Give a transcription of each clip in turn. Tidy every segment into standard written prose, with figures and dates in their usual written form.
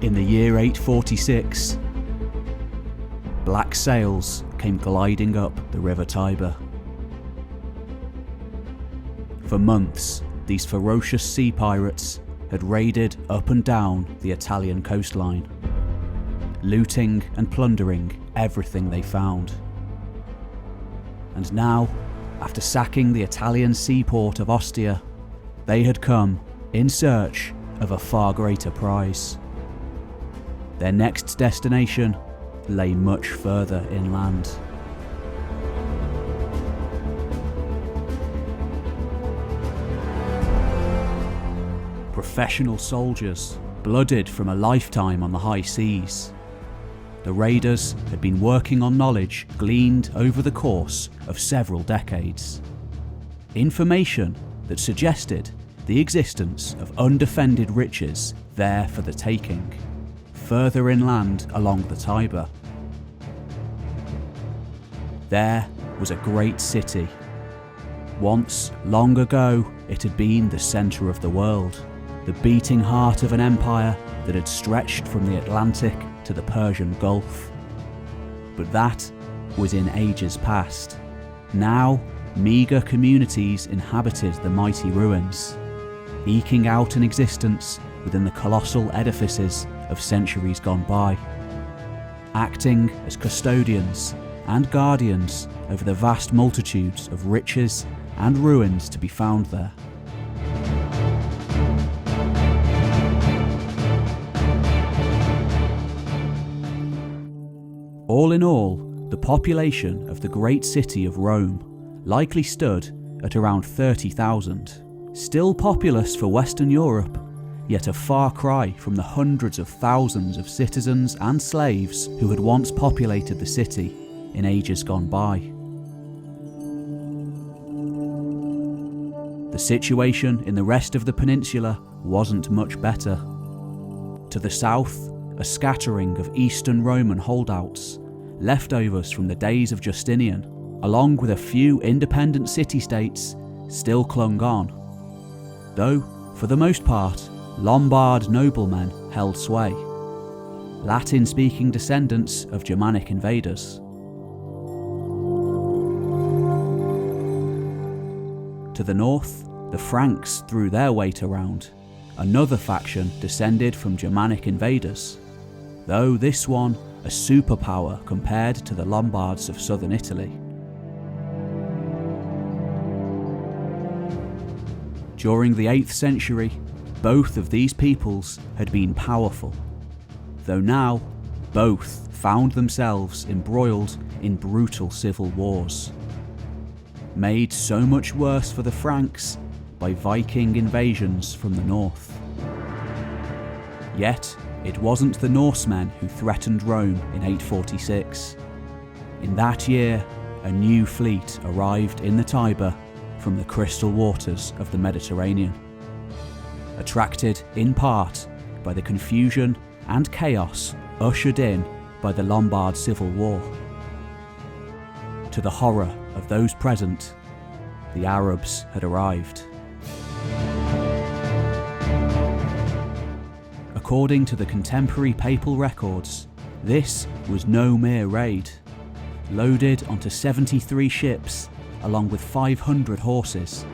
In the year 846, black sails came gliding up the river Tiber. For months, these ferocious sea pirates had raided up and down the Italian coastline, looting and plundering everything they found. And now, after sacking the Italian seaport of Ostia, they had come in search of a far greater prize. Their next destination lay much further inland. Professional soldiers, blooded from a lifetime on the high seas. The raiders had been working on knowledge gleaned over the course of several decades. Information that suggested the existence of undefended riches there for the taking, further inland along the Tiber. There was a great city. Once, long ago, it had been the centre of the world, the beating heart of an empire that had stretched from the Atlantic to the Persian Gulf. But that was in ages past. Now, meagre communities inhabited the mighty ruins, eking out an existence within the colossal edifices of centuries gone by, acting as custodians and guardians over the vast multitudes of riches and ruins to be found there. All in all, the population of the great city of Rome likely stood at around 30,000, still populous for Western Europe, yet a far cry from the hundreds of thousands of citizens and slaves who had once populated the city in ages gone by. The situation in the rest of the peninsula wasn't much better. To the south, a scattering of Eastern Roman holdouts, leftovers from the days of Justinian, along with a few independent city-states, still clung on. Though, for the most part, Lombard noblemen held sway, Latin-speaking descendants of Germanic invaders. To the north, the Franks threw their weight around, another faction descended from Germanic invaders, though this one a superpower compared to the Lombards of southern Italy. During the 8th century, both of these peoples had been powerful, though now both found themselves embroiled in brutal civil wars, made so much worse for the Franks by Viking invasions from the north. Yet, it wasn't the Norsemen who threatened Rome in 846. In that year, a new fleet arrived in the Tiber from the crystal waters of the Mediterranean, attracted in part by the confusion and chaos ushered in by the Lombard Civil War. To the horror of those present, the Arabs had arrived. According to the contemporary papal records, this was no mere raid. Loaded onto 73 ships, along with 500 horses,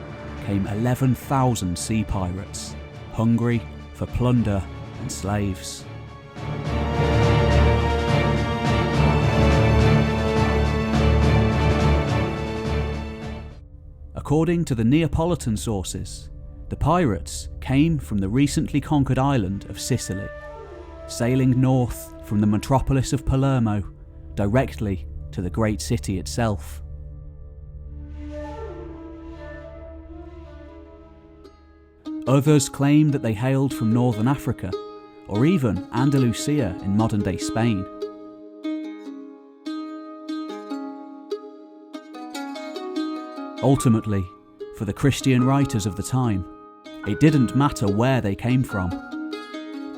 came 11,000 sea pirates, hungry for plunder and slaves. According to the Neapolitan sources, the pirates came from the recently conquered island of Sicily, sailing north from the metropolis of Palermo directly to the great city itself. Others claim that they hailed from northern Africa, or even Andalusia in modern-day Spain. Ultimately, for the Christian writers of the time, it didn't matter where they came from.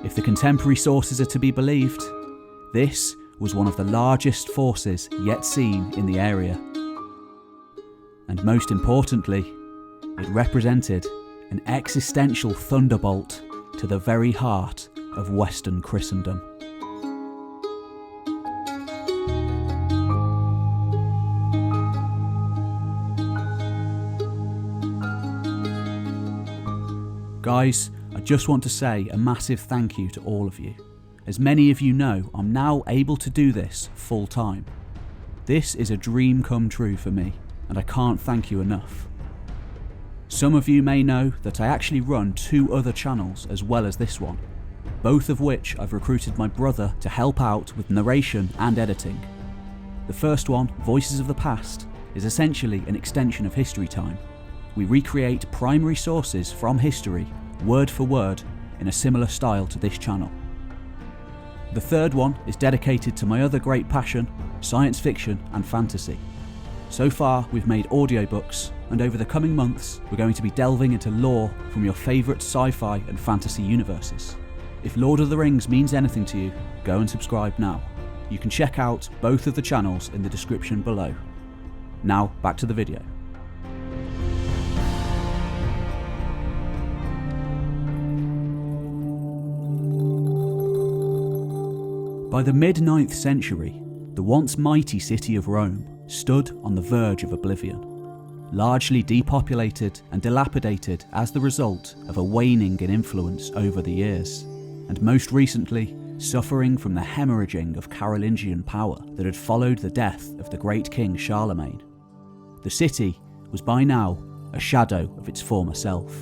If the contemporary sources are to be believed, this was one of the largest forces yet seen in the area. And most importantly, it represented an existential thunderbolt to the very heart of Western Christendom. Guys, I just want to say a massive thank you to all of you. As many of you know, I'm now able to do this full time. This is a dream come true for me, and I can't thank you enough. Some of you may know that I actually run 2 other channels as well as this one, both of which I've recruited my brother to help out with narration and editing. The first one, Voices of the Past, is essentially an extension of History Time. We recreate primary sources from history, word for word, in a similar style to this channel. The third one is dedicated to my other great passion, science fiction and fantasy. So far we've made audiobooks, and over the coming months we're going to be delving into lore from your favourite sci-fi and fantasy universes. If Lord of the Rings means anything to you, go and subscribe now. You can check out both of the channels in the description below. Now back to the video. By the mid-9th century, the once mighty city of Rome stood on the verge of oblivion, largely depopulated and dilapidated as the result of a waning in influence over the years, and most recently suffering from the hemorrhaging of Carolingian power that had followed the death of the great king Charlemagne. The city was by now a shadow of its former self.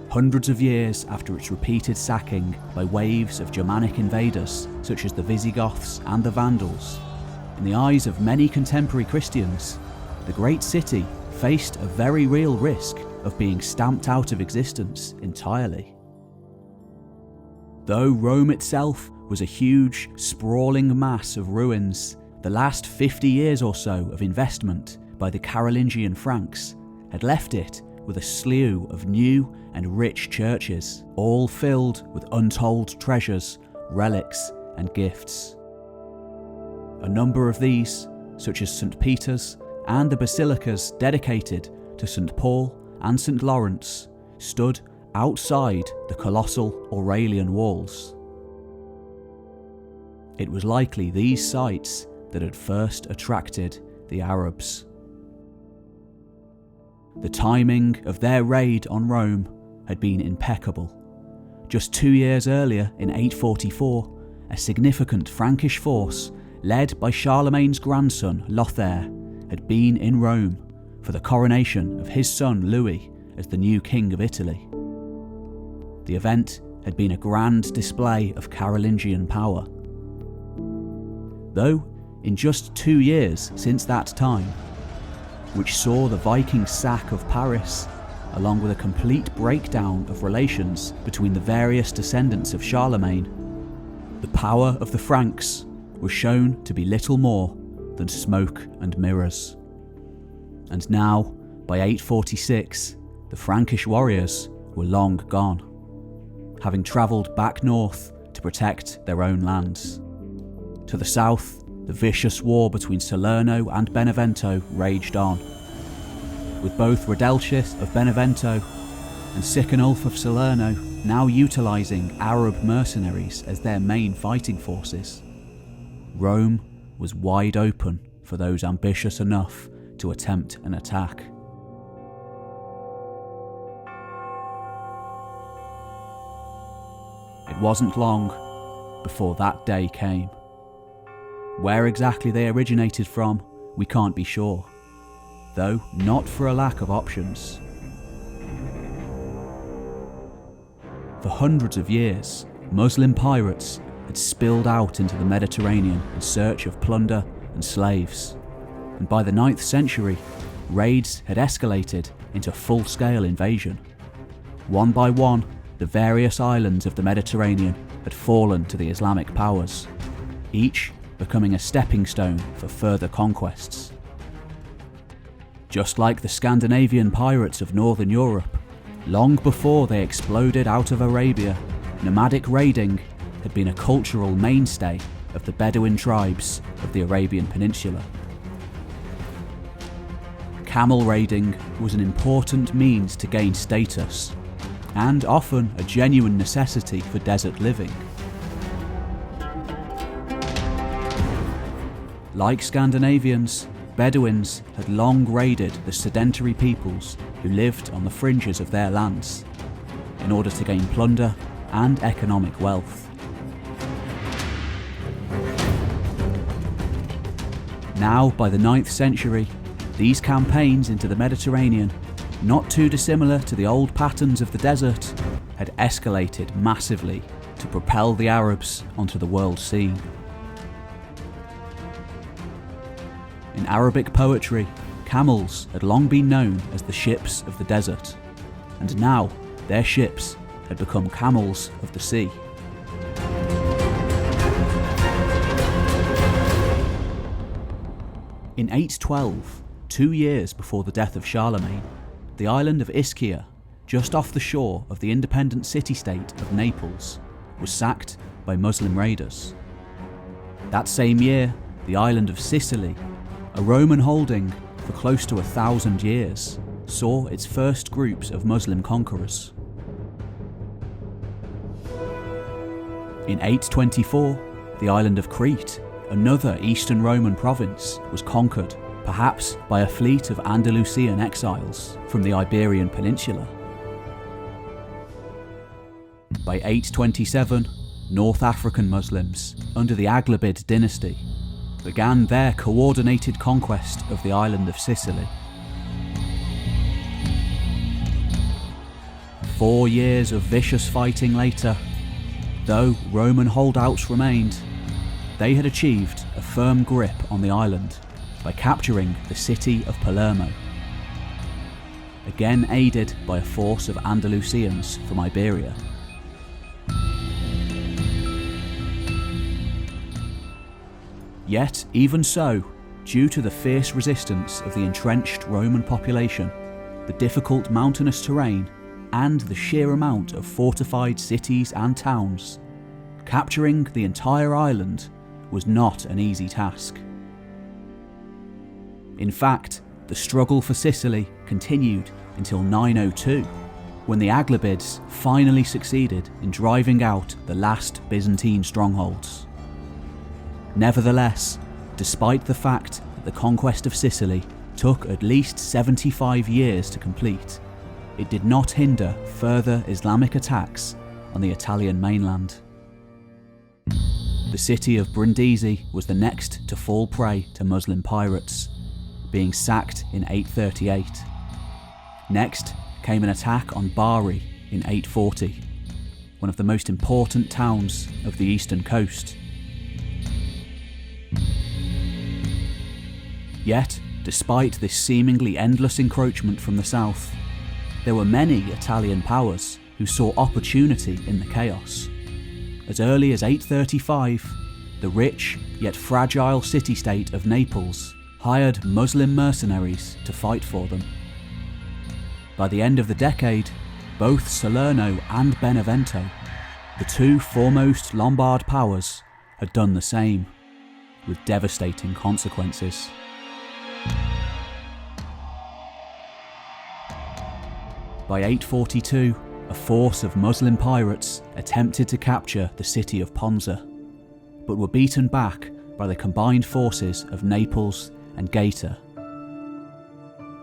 Hundreds of years after its repeated sacking by waves of Germanic invaders such as the Visigoths and the Vandals, in the eyes of many contemporary Christians, the great city faced a very real risk of being stamped out of existence entirely. Though Rome itself was a huge, sprawling mass of ruins, the last 50 years or so of investment by the Carolingian Franks had left it with a slew of new and rich churches, all filled with untold treasures, relics and gifts. A number of these, such as St. Peter's and the basilicas dedicated to St. Paul and St. Lawrence, stood outside the colossal Aurelian walls. It was likely these sites that had first attracted the Arabs. The timing of their raid on Rome had been impeccable. Just 2 years earlier, in 844, a significant Frankish force, led by Charlemagne's grandson Lothair, had been in Rome for the coronation of his son Louis as the new king of Italy. The event had been a grand display of Carolingian power. Though, in just 2 years since that time, which saw the Viking sack of Paris, along with a complete breakdown of relations between the various descendants of Charlemagne, the power of the Franks was shown to be little more than smoke and mirrors. And now, by 846, the Frankish warriors were long gone, having travelled back north to protect their own lands. To the south, the vicious war between Salerno and Benevento raged on, with both Rodelchis of Benevento and Sicanulf of Salerno now utilising Arab mercenaries as their main fighting forces. Rome was wide open for those ambitious enough to attempt an attack. It wasn't long before that day came. Where exactly they originated from, we can't be sure, though not for a lack of options. For hundreds of years, Muslim pirates had spilled out into the Mediterranean in search of plunder and slaves, and by the 9th century, raids had escalated into full-scale invasion. One by one, the various islands of the Mediterranean had fallen to the Islamic powers, each becoming a stepping stone for further conquests. Just like the Scandinavian pirates of Northern Europe, long before they exploded out of Arabia, nomadic raiding had been a cultural mainstay of the Bedouin tribes of the Arabian Peninsula. Camel raiding was an important means to gain status, and often a genuine necessity for desert living. Like Scandinavians, Bedouins had long raided the sedentary peoples who lived on the fringes of their lands in order to gain plunder and economic wealth. Now, by the 9th century, these campaigns into the Mediterranean, not too dissimilar to the old patterns of the desert, had escalated massively to propel the Arabs onto the world scene. In Arabic poetry, camels had long been known as the ships of the desert, and now their ships had become camels of the sea. In 812, 2 years before the death of Charlemagne, the island of Ischia, just off the shore of the independent city-state of Naples, was sacked by Muslim raiders. That same year, the island of Sicily, a Roman holding for close to 1,000 years, saw its first groups of Muslim conquerors. In 824, the island of Crete, another Eastern Roman province, was conquered, perhaps by a fleet of Andalusian exiles from the Iberian Peninsula. By 827, North African Muslims, under the Aghlabid dynasty, began their coordinated conquest of the island of Sicily. 4 years of vicious fighting later, though Roman holdouts remained, they had achieved a firm grip on the island by capturing the city of Palermo, again aided by a force of Andalusians from Iberia. Yet, even so, due to the fierce resistance of the entrenched Roman population, the difficult mountainous terrain, and the sheer amount of fortified cities and towns, capturing the entire island was not an easy task. In fact, the struggle for Sicily continued until 902, when the Aghlabids finally succeeded in driving out the last Byzantine strongholds. Nevertheless, despite the fact that the conquest of Sicily took at least 75 years to complete, it did not hinder further Islamic attacks on the Italian mainland. The city of Brindisi was the next to fall prey to Muslim pirates, being sacked in 838. Next came an attack on Bari in 840, one of the most important towns of the eastern coast. Yet, despite this seemingly endless encroachment from the south, there were many Italian powers who saw opportunity in the chaos. As early as 835, the rich yet fragile city-state of Naples hired Muslim mercenaries to fight for them. By the end of the decade, both Salerno and Benevento, the two foremost Lombard powers, had done the same, with devastating consequences. By 842, a force of Muslim pirates attempted to capture the city of Ponza, but were beaten back by the combined forces of Naples and Gaeta.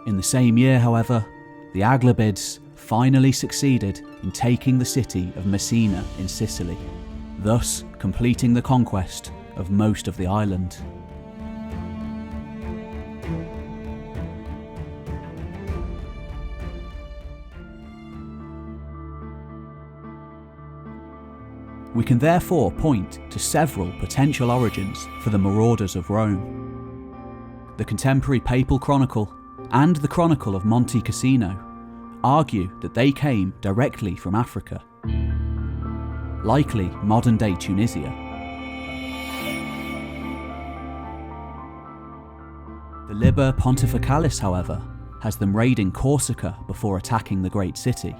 In the same year, however, the Aghlabids finally succeeded in taking the city of Messina in Sicily, thus completing the conquest of most of the island. We can therefore point to several potential origins for the marauders of Rome. The contemporary papal chronicle and the chronicle of Monte Cassino argue that they came directly from Africa, likely modern-day Tunisia. The Liber Pontificalis, however, has them raiding Corsica before attacking the great city,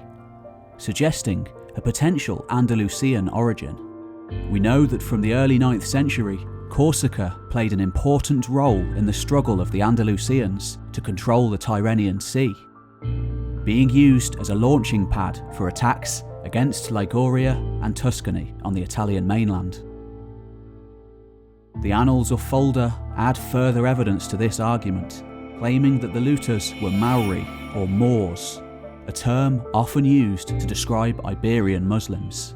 suggesting a potential Andalusian origin. We know that from the early 9th century, Corsica played an important role in the struggle of the Andalusians to control the Tyrrhenian Sea. being used as a launching pad for attacks against Liguria and Tuscany on the Italian mainland. The Annals of Fulda add further evidence to this argument, claiming that the looters were Maori or Moors, a term often used to describe Iberian Muslims.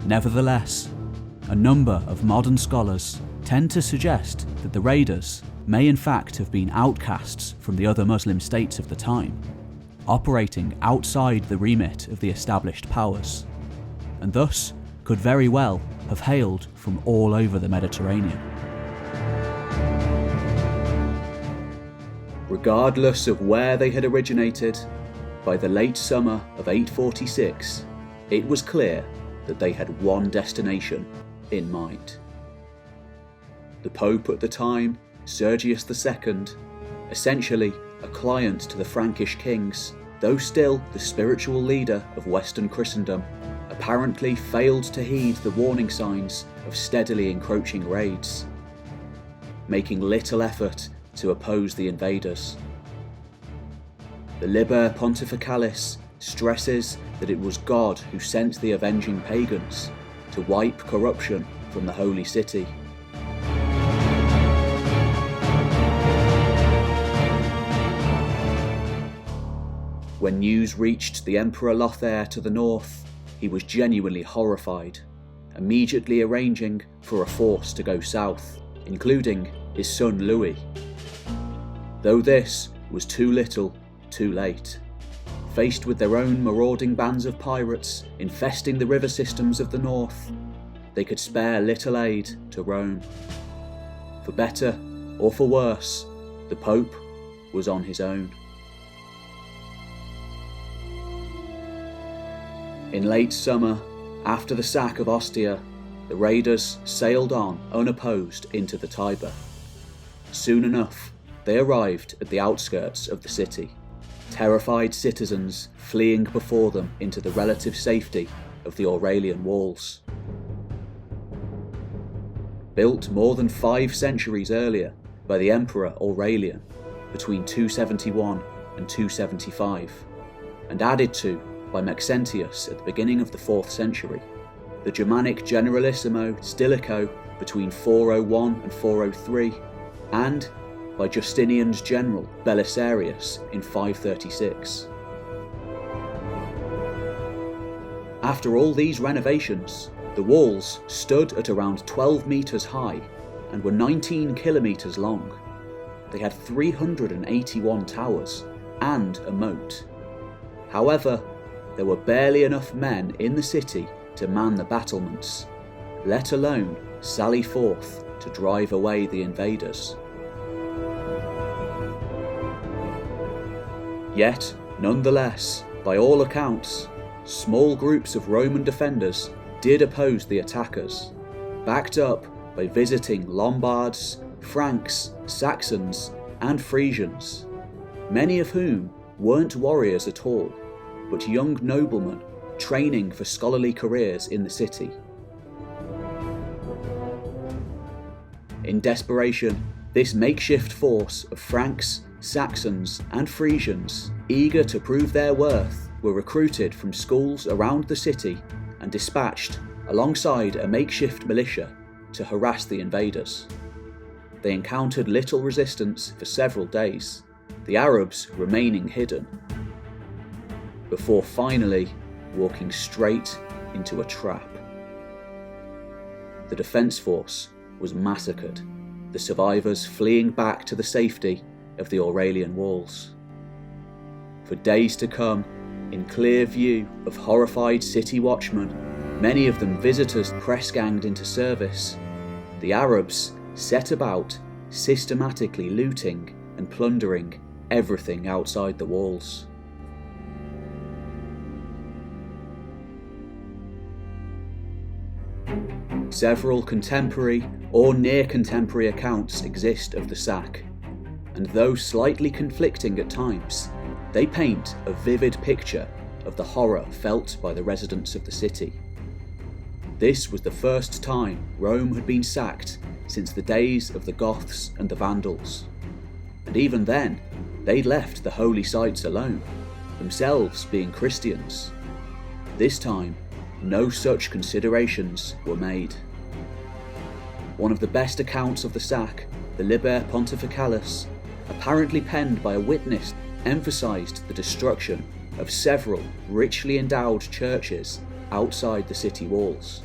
Nevertheless, a number of modern scholars tend to suggest that the raiders may in fact have been outcasts from the other Muslim states of the time, operating outside the remit of the established powers, and thus could very well have hailed from all over the Mediterranean. Regardless of where they had originated, by the late summer of 846, it was clear that they had one destination in mind. The Pope at the time, Sergius II, essentially a client to the Frankish kings, though still the spiritual leader of Western Christendom, apparently failed to heed the warning signs of steadily encroaching raids, making little effort to oppose the invaders. The Liber Pontificalis stresses that it was God who sent the avenging pagans to wipe corruption from the Holy City. When news reached the Emperor Lothair to the north, he was genuinely horrified, immediately arranging for a force to go south, including his son Louis. Though this was too little, too late. Faced with their own marauding bands of pirates infesting the river systems of the north, they could spare little aid to Rome. For better or for worse, the Pope was on his own. In late summer, after the sack of Ostia, the raiders sailed on unopposed into the Tiber. Soon enough, they arrived at the outskirts of the city, terrified citizens fleeing before them into the relative safety of the Aurelian walls. Built more than 5 centuries earlier by the Emperor Aurelian between 271 and 275, and added to by Maxentius at the beginning of the 4th century, the Germanic Generalissimo Stilicho between 401 and 403, and by Justinian's general Belisarius in 536. After all these renovations, the walls stood at around 12 metres high and were 19 kilometres long. They had 381 towers and a moat. However, there were barely enough men in the city to man the battlements, let alone sally forth to drive away the invaders. Yet, nonetheless, by all accounts, small groups of Roman defenders did oppose the attackers, backed up by visiting Lombards, Franks, Saxons, and Frisians, many of whom weren't warriors at all, but young noblemen training for scholarly careers in the city. In desperation, this makeshift force of Franks, Saxons, and Frisians, eager to prove their worth, were recruited from schools around the city and dispatched alongside a makeshift militia to harass the invaders. They encountered little resistance for several days, the Arabs remaining hidden, before finally walking straight into a trap. The defence force was massacred, the survivors fleeing back to the safety of the Aurelian walls. For days to come, in clear view of horrified city watchmen, many of them visitors press-ganged into service, the Arabs set about systematically looting and plundering everything outside the walls. Several contemporary or near-contemporary accounts exist of the sack, and though slightly conflicting at times, they paint a vivid picture of the horror felt by the residents of the city. This was the first time Rome had been sacked since the days of the Goths and the Vandals, and even then, they'd left the holy sites alone, themselves being Christians. This time, no such considerations were made. One of the best accounts of the sack, the Liber Pontificalis, apparently penned by a witness, emphasised the destruction of several richly endowed churches outside the city walls.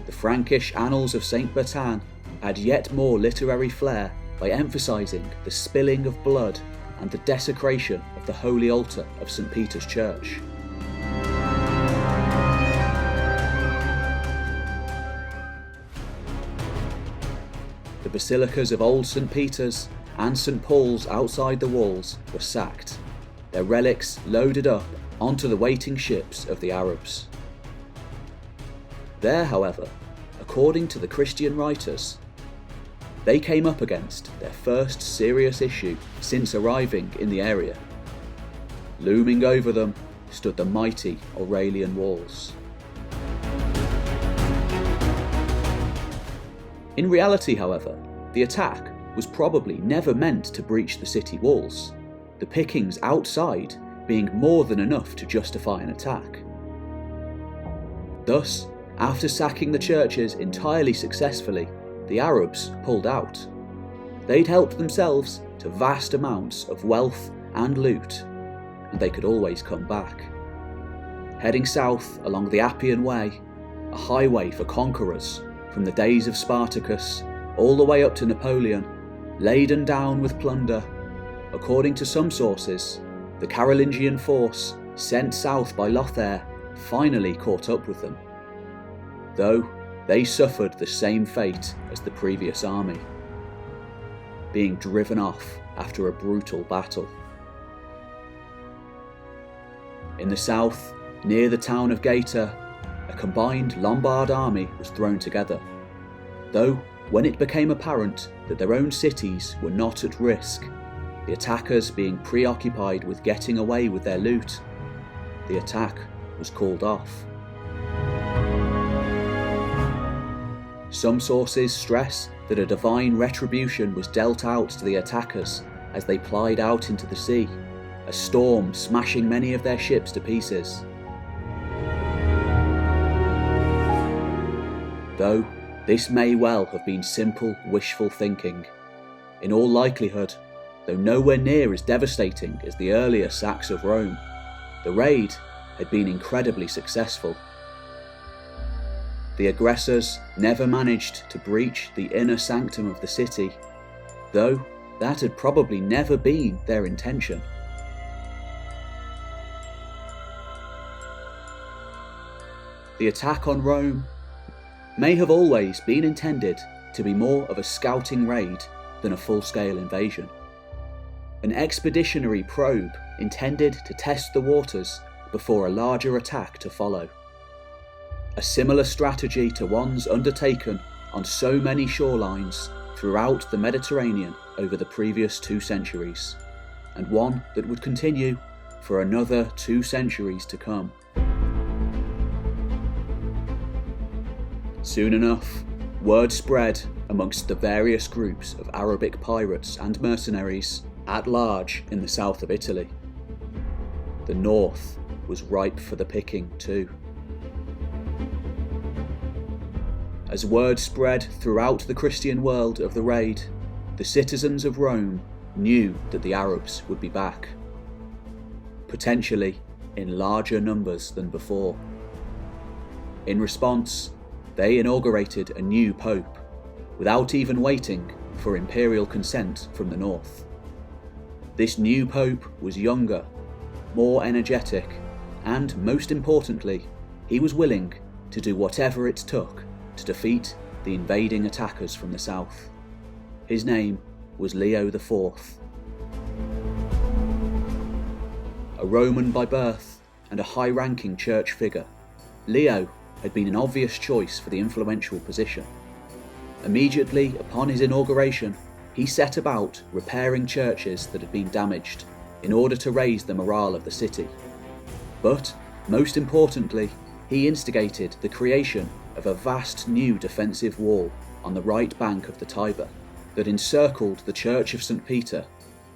The Frankish Annals of St. Bertin add yet more literary flair by emphasising the spilling of blood and the desecration of the holy altar of St. Peter's Church. The basilicas of Old St. Peter's and St. Paul's outside the walls were sacked, their relics loaded up onto the waiting ships of the Arabs. There, however, according to the Christian writers, they came up against their first serious issue since arriving in the area. Looming over them stood the mighty Aurelian walls. In reality, however, the attack was probably never meant to breach the city walls, the pickings outside being more than enough to justify an attack. Thus, after sacking the churches entirely successfully, the Arabs pulled out. They'd helped themselves to vast amounts of wealth and loot, and they could always come back. Heading south along the Appian Way, a highway for conquerors from the days of Spartacus all the way up to Napoleon, laden down with plunder, according to some sources, the Carolingian force sent south by Lothair finally caught up with them, though they suffered the same fate as the previous army, being driven off after a brutal battle. In the south, near the town of Gaeta, a combined Lombard army was thrown together, though when it became apparent that their own cities were not at risk, the attackers being preoccupied with getting away with their loot, the attack was called off. Some sources stress that a divine retribution was dealt out to the attackers as they plied out into the sea, a storm smashing many of their ships to pieces. Though this may well have been simple, wishful thinking. In all likelihood, though nowhere near as devastating as the earlier sacks of Rome, the raid had been incredibly successful. The aggressors never managed to breach the inner sanctum of the city, though that had probably never been their intention. The attack on Rome may have always been intended to be more of a scouting raid than a full-scale invasion. An expeditionary probe intended to test the waters before a larger attack to follow. A similar strategy to ones undertaken on so many shorelines throughout the Mediterranean over the previous 2 centuries, and one that would continue for another 2 centuries to come. Soon enough, word spread amongst the various groups of Arabic pirates and mercenaries at large in the south of Italy. The north was ripe for the picking too. As word spread throughout the Christian world of the raid, the citizens of Rome knew that the Arabs would be back, potentially in larger numbers than before. In response, they inaugurated a new pope, without even waiting for imperial consent from the north. This new pope was younger, more energetic, and most importantly, he was willing to do whatever it took to defeat the invading attackers from the south. His name was Leo IV. A Roman by birth and a high-ranking church figure, Leo had been an obvious choice for the influential position. Immediately upon his inauguration, he set about repairing churches that had been damaged in order to raise the morale of the city. But, most importantly, he instigated the creation of a vast new defensive wall on the right bank of the Tiber that encircled the Church of St. Peter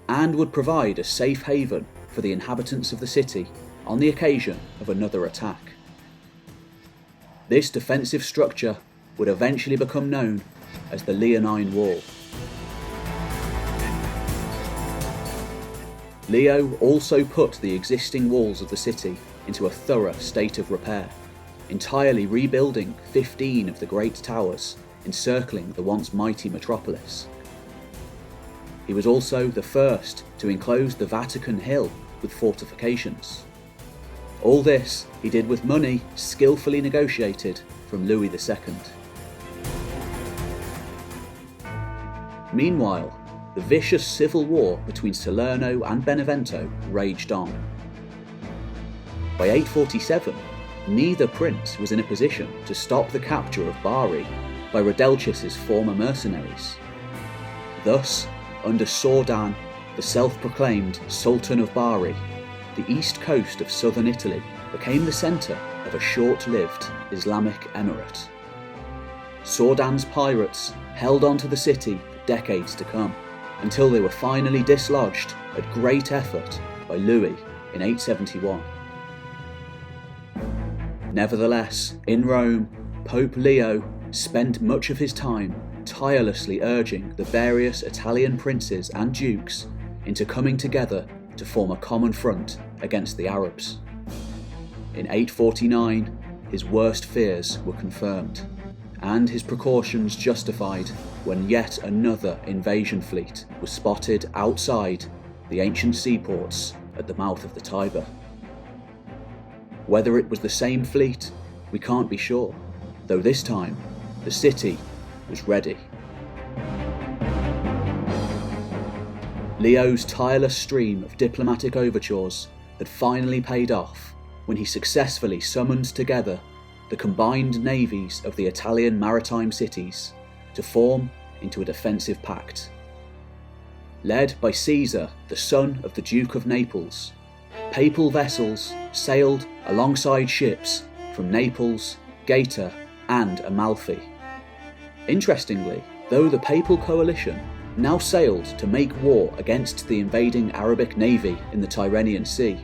and would provide a safe haven for the inhabitants of the city on the occasion of another attack. This defensive structure would eventually become known as the Leonine Wall. Leo also put the existing walls of the city into a thorough state of repair, entirely rebuilding 15 of the great towers encircling the once mighty metropolis. He was also the first to enclose the Vatican Hill with fortifications. All this he did with money skillfully negotiated from Louis II. Meanwhile, the vicious civil war between Salerno and Benevento raged on. By 847, neither prince was in a position to stop the capture of Bari by Rodelchis' former mercenaries. Thus, under Sordan, the self-proclaimed Sultan of Bari, the east coast of southern Italy became the centre of a short-lived Islamic emirate. Sordan's pirates held on to the city for decades to come, until they were finally dislodged at great effort by Louis in 871. Nevertheless, in Rome, Pope Leo spent much of his time tirelessly urging the various Italian princes and dukes into coming together to form a common front against the Arabs. In 849, his worst fears were confirmed, and his precautions justified when yet another invasion fleet was spotted outside the ancient seaports at the mouth of the Tiber. Whether it was the same fleet, we can't be sure, though this time the city was ready. Leo's tireless stream of diplomatic overtures had finally paid off when he successfully summoned together the combined navies of the Italian maritime cities to form into a defensive pact. Led by Caesar, the son of the Duke of Naples, papal vessels sailed alongside ships from Naples, Gaeta, and Amalfi. Interestingly, though the papal coalition now sailed to make war against the invading Arabic navy in the Tyrrhenian Sea,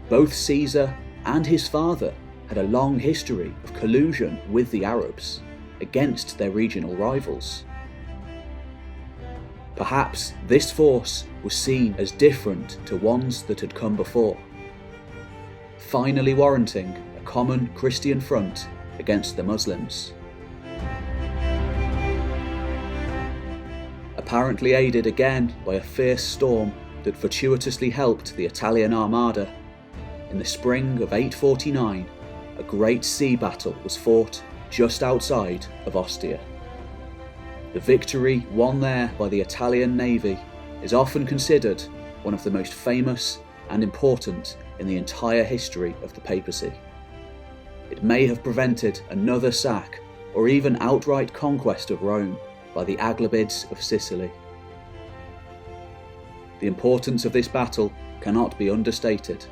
both Caesar and his father had a long history of collusion with the Arabs against their regional rivals. Perhaps this force was seen as different to ones that had come before, finally warranting a common Christian front against the Muslims. Apparently aided again by a fierce storm that fortuitously helped the Italian armada, in the spring of 849, a great sea battle was fought just outside of Ostia. The victory won there by the Italian navy is often considered one of the most famous and important in the entire history of the papacy. It may have prevented another sack or even outright conquest of Rome by the Aghlabids of Sicily. The importance of this battle cannot be understated.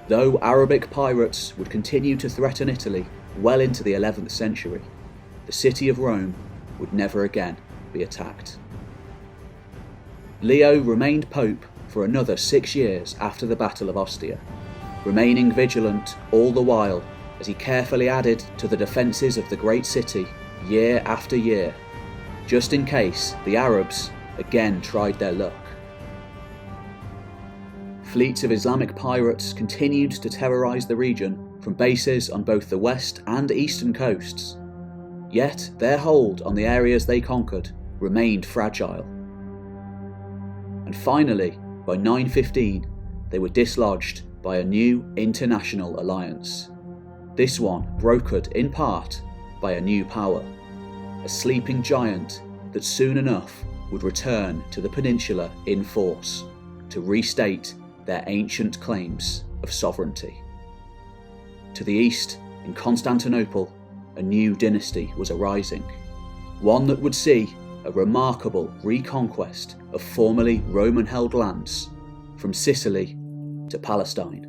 Though Arabic pirates would continue to threaten Italy well into the 11th century, the city of Rome would never again be attacked. Leo remained pope for another 6 years after the Battle of Ostia, remaining vigilant all the while as he carefully added to the defences of the great city year after year, just in case the Arabs again tried their luck. Fleets of Islamic pirates continued to terrorise the region from bases on both the west and eastern coasts, yet their hold on the areas they conquered remained fragile. And finally, by 915, they were dislodged by a new international alliance, this one brokered in part by a new power, a sleeping giant that soon enough would return to the peninsula in force to restate their ancient claims of sovereignty. To the east, in Constantinople, a new dynasty was arising, one that would see a remarkable reconquest of formerly Roman-held lands, from Sicily to Palestine.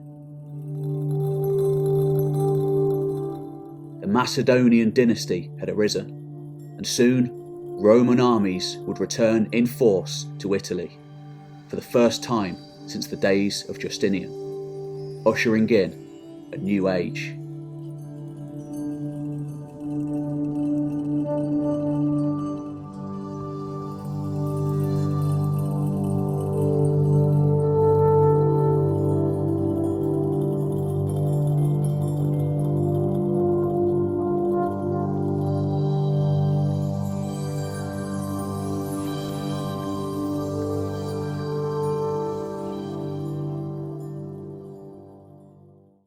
The Macedonian dynasty had arisen, and soon Roman armies would return in force to Italy, for the first time since the days of Justinian, ushering in a new age.